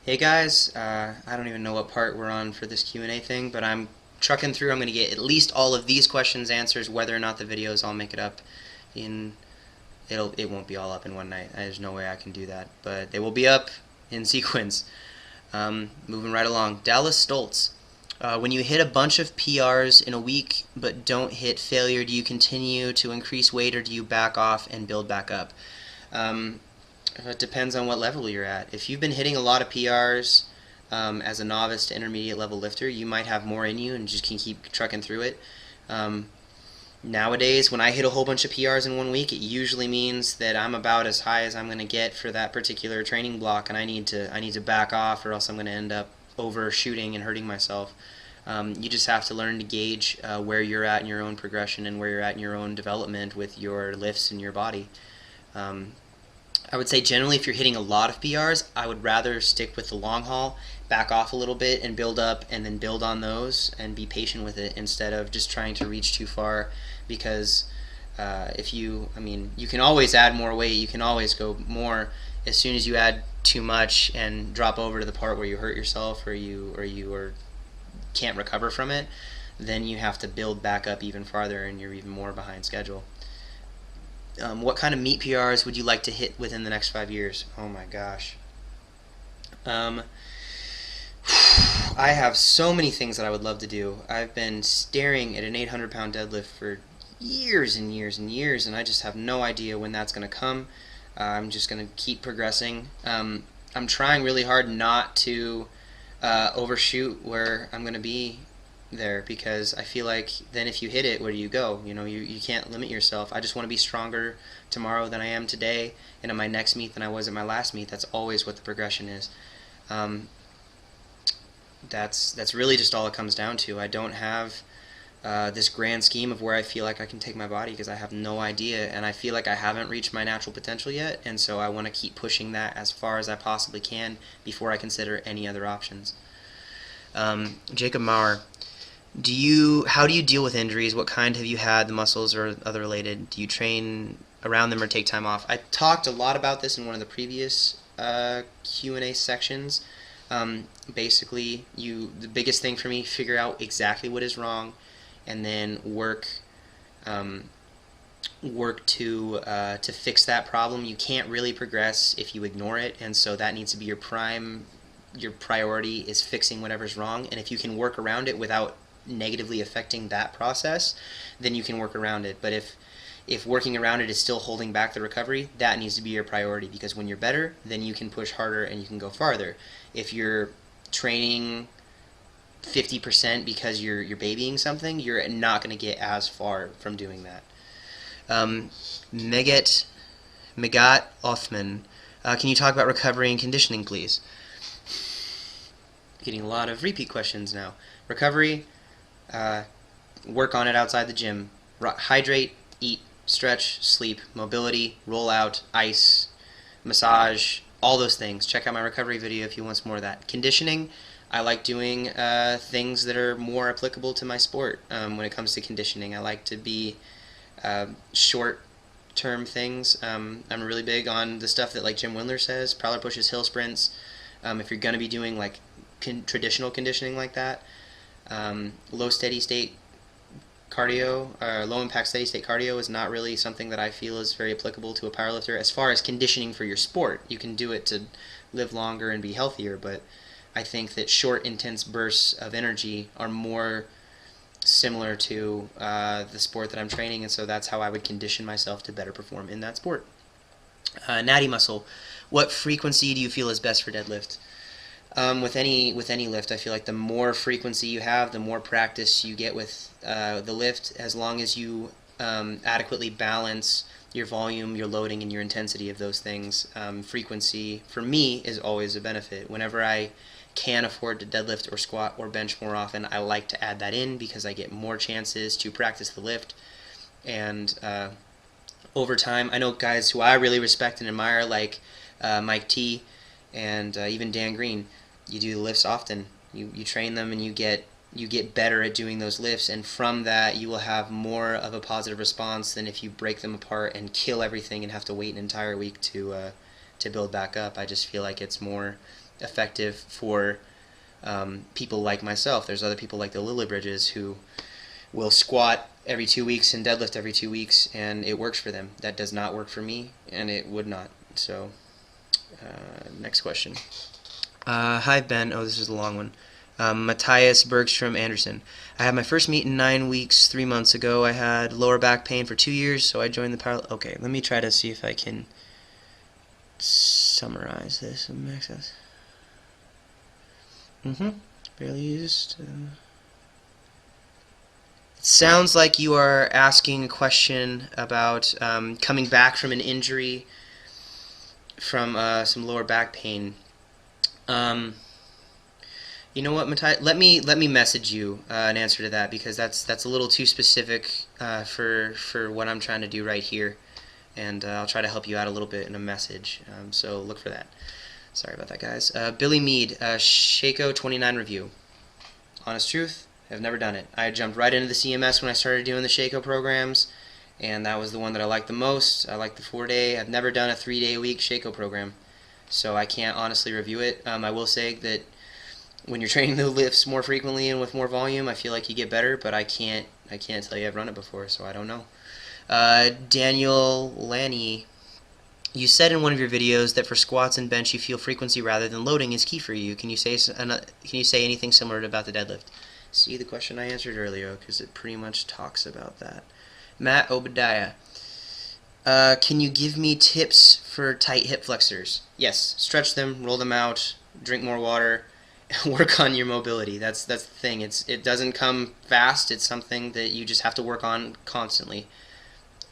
Hey guys, I don't even know what part we're on for this Q&A thing, but I'm trucking through. I'm going to get at least all of these questions answers, whether or not the videos I'll make it up in it won't be all up in one night. There's no way I can do that, but they will be up in sequence. Moving right along. Dallas Stoltz. When you hit a bunch of PRs in a week but don't hit failure, do you continue to increase weight or do you back off and build back up? Um, it depends on what level you're at. If you've been hitting a lot of PRs as a novice to intermediate level lifter, you might have more in you and just can keep trucking through it. Um, Nowadays, when I hit a whole bunch of PRs in one week, it usually means that I'm about as high as I'm going to get for that particular training block, and I need to back off, or else I'm going to end up overshooting and hurting myself. You just have to learn to gauge where you're at in your own progression and where you're at in your own development with your lifts and your body. Um, I would say generally if you're hitting a lot of PRs, I would rather stick with the long haul, back off a little bit and build up and then build on those and be patient with it instead of just trying to reach too far because you can always add more weight, you can always go more. As soon as you add too much and drop over to the part where you hurt yourself or can't recover from it, then you have to build back up even farther and you're even more behind schedule. What kind of meet PRs would you like to hit within the next 5 years? Oh my gosh. Um, I have so many things that I would love to do. I've been staring at an 800-pound deadlift for years and years and years, and I just have no idea when that's going to come. I'm just going to keep progressing. I'm trying really hard not to overshoot where I'm going to be there because I feel like then if you hit it, where do you go? You can't limit yourself. I just want to be stronger tomorrow than I am today, and at my next meet than I was at my last meet. That's always what the progression is. Um, that's really just all it comes down to. I don't have this grand scheme of where I feel like I can take my body because I have no idea, and I feel like I haven't reached my natural potential yet, and so I want to keep pushing that as far as I possibly can before I consider any other options. Jacob Maurer, how do you deal with injuries? What kind have you had, the muscles or other related? Do you train around them or take time off? I talked a lot about this in one of the previous Q&A sections. Basically, the biggest thing for me, figure out exactly what is wrong, and then um, work to fix that problem. You can't really progress if you ignore it, and so that needs to be your priority is fixing whatever's wrong. And if you can work around it without negatively affecting that process, then you can work around it. But if working around it is still holding back the recovery, that needs to be your priority because when you're better, then you can push harder and you can go farther. If you're training 50% because you're babying something, you're not going to get as far from doing that. Um, Megat Megat Othman, can you talk about recovery and conditioning, please? Getting a lot of repeat questions now. Recovery, uh, work on it outside the gym. Hydrate, eat, stretch, sleep, mobility, roll out, ice, massage, all those things. Check out my recovery video if you want some more of that. Conditioning, I like doing things that are more applicable to my sport when it comes to conditioning. I like to be short term things. I'm really big on the stuff that like Jim Windler says, prowler pushes, hill sprints. If you're going to be doing like traditional conditioning like that, low steady state cardio, low impact steady state cardio is not really something that I feel is very applicable to a powerlifter. As far as conditioning for your sport, you can do it to live longer and be healthier, but I think that short, intense bursts of energy are more similar to the sport that I'm training, and so that's how I would condition myself to better perform in that sport. Natty Muscle, what frequency do you feel is best for deadlift? With any lift, I feel like the more frequency you have, the more practice you get with the lift, as long as you adequately balance your volume, your loading, and your intensity of those things. Frequency, for me, is always a benefit. Whenever I can afford to deadlift or squat or bench more often, I like to add that in because I get more chances to practice the lift. And over time, I know guys who I really respect and admire, like Mike T and even Dan Green. You do the lifts often. You train them, and you get better at doing those lifts, and from that you will have more of a positive response than if you break them apart and kill everything and have to wait an entire week to build back up. I just feel like it's more effective for people like myself. There's other people like the Lillibridges who will squat every 2 weeks and deadlift every 2 weeks, and it works for them. That does not work for me, and it would not. So, next question. Hi, Ben. Oh, this is a long one. Matthias Bergstrom Anderson. I had my first meet in 9 weeks 3 months ago. I had lower back pain for 2 years, so I joined the power. Okay, let me try to see if I can summarize this. Barely used. It sounds like you are asking a question about coming back from an injury from some lower back pain. You know what, Matthias? Let me message you an answer to that, because that's a little too specific for what I'm trying to do right here, and I'll try to help you out a little bit in a message. So look for that. Sorry about that, guys. Billy Mead, Shaco 29 review. Honest truth, I've never done it. I jumped right into the CMS when I started doing the Shaco programs, and that was the one that I liked the most. I liked the 4-day. I've never done a 3-day-a-week Shaco program, so I can't honestly review it. I will say that when you're training the lifts more frequently and with more volume, I feel like you get better, but I can't tell you I've run it before, so I don't know. Daniel Lanny, you said in one of your videos that for squats and bench you feel frequency rather than loading is key for you. Can you say anything similar about the deadlift? See the question I answered earlier, because it pretty much talks about that. Matt Obadiah, can you give me tips for tight hip flexors? Yes, stretch them, roll them out, drink more water, work on your mobility. That's the thing. It doesn't come fast. It's something that you just have to work on constantly.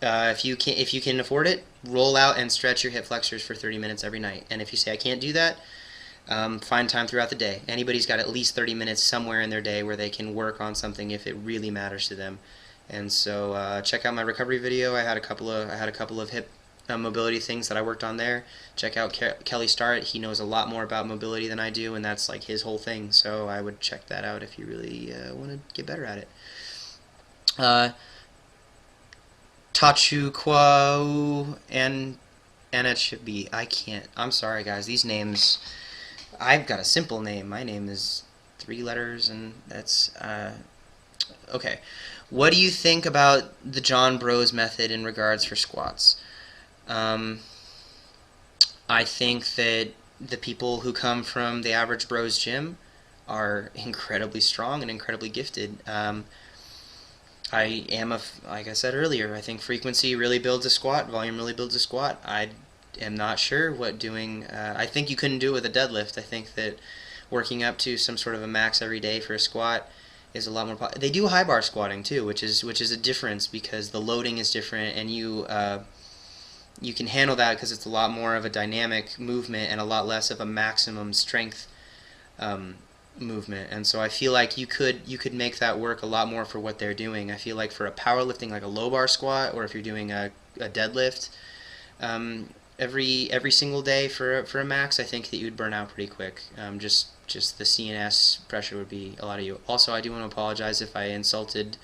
If you can afford it, roll out and stretch your hip flexors for 30 minutes every night. And if you say I can't do that, find time throughout the day. Anybody's got at least 30 minutes somewhere in their day where they can work on something if it really matters to them. And so check out my recovery video. I had a couple of hip mobility things that I worked on there. Check out Kelly Starrett. He knows a lot more about mobility than I do, and that's like his whole thing. So I would check that out if you really want to get better at it. Tachu Kwau and Anachibi. I can't. I'm sorry, guys. These names. I've got a simple name. My name is 3 letters, and that's okay. What do you think about the John Bros method in regards for squats? I think that the people who come from the average bros gym are incredibly strong and incredibly gifted. Like I said earlier, I think frequency really builds a squat, volume really builds a squat. I am not sure what doing, I think you couldn't do it with a deadlift. I think that working up to some sort of a max every day for a squat is a lot more they do high bar squatting too, which is a difference, because the loading is different, and you can handle that because it's a lot more of a dynamic movement and a lot less of a maximum strength movement. And so I feel like you could make that work a lot more for what they're doing. I feel like for a powerlifting, like a low bar squat, or if you're doing a deadlift every single day for a max, I think that you'd burn out pretty quick. Just the CNS pressure would be a lot of you. Also, I do want to apologize if I insulted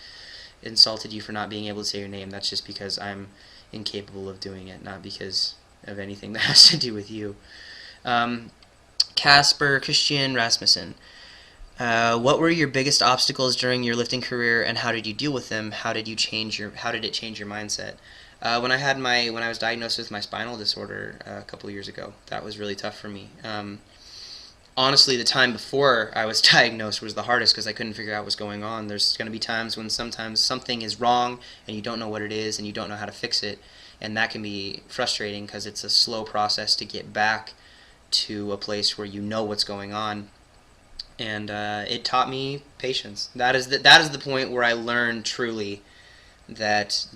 you for not being able to say your name. That's just because I'm incapable of doing it, not because of anything that has to do with you. Casper Christian Rasmussen. What were your biggest obstacles during your lifting career, and how did you deal with them? How did it change your mindset? When I was diagnosed with my spinal disorder a couple of years ago, that was really tough for me. Honestly, the time before I was diagnosed was the hardest, because I couldn't figure out what's going on. There's going to be times when sometimes something is wrong and you don't know what it is and you don't know how to fix it, and that can be frustrating because it's a slow process to get back to a place where you know what's going on. And it taught me patience. That is the point where I learned truly that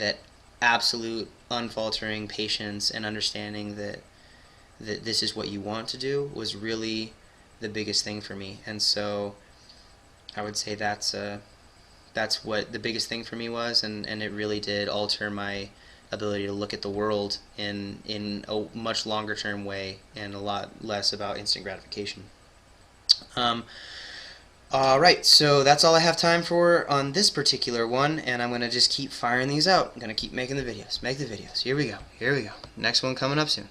absolute unfaltering patience and understanding that this is what you want to do was really the biggest thing for me. And so I would say that's what the biggest thing for me was, and it really did alter my ability to look at the world in a much longer term way, and a lot less about instant gratification. Alright, so that's all I have time for on this particular one, and I'm going to just keep firing these out. I'm going to keep making the videos. Make the videos. Here we go. Next one coming up soon.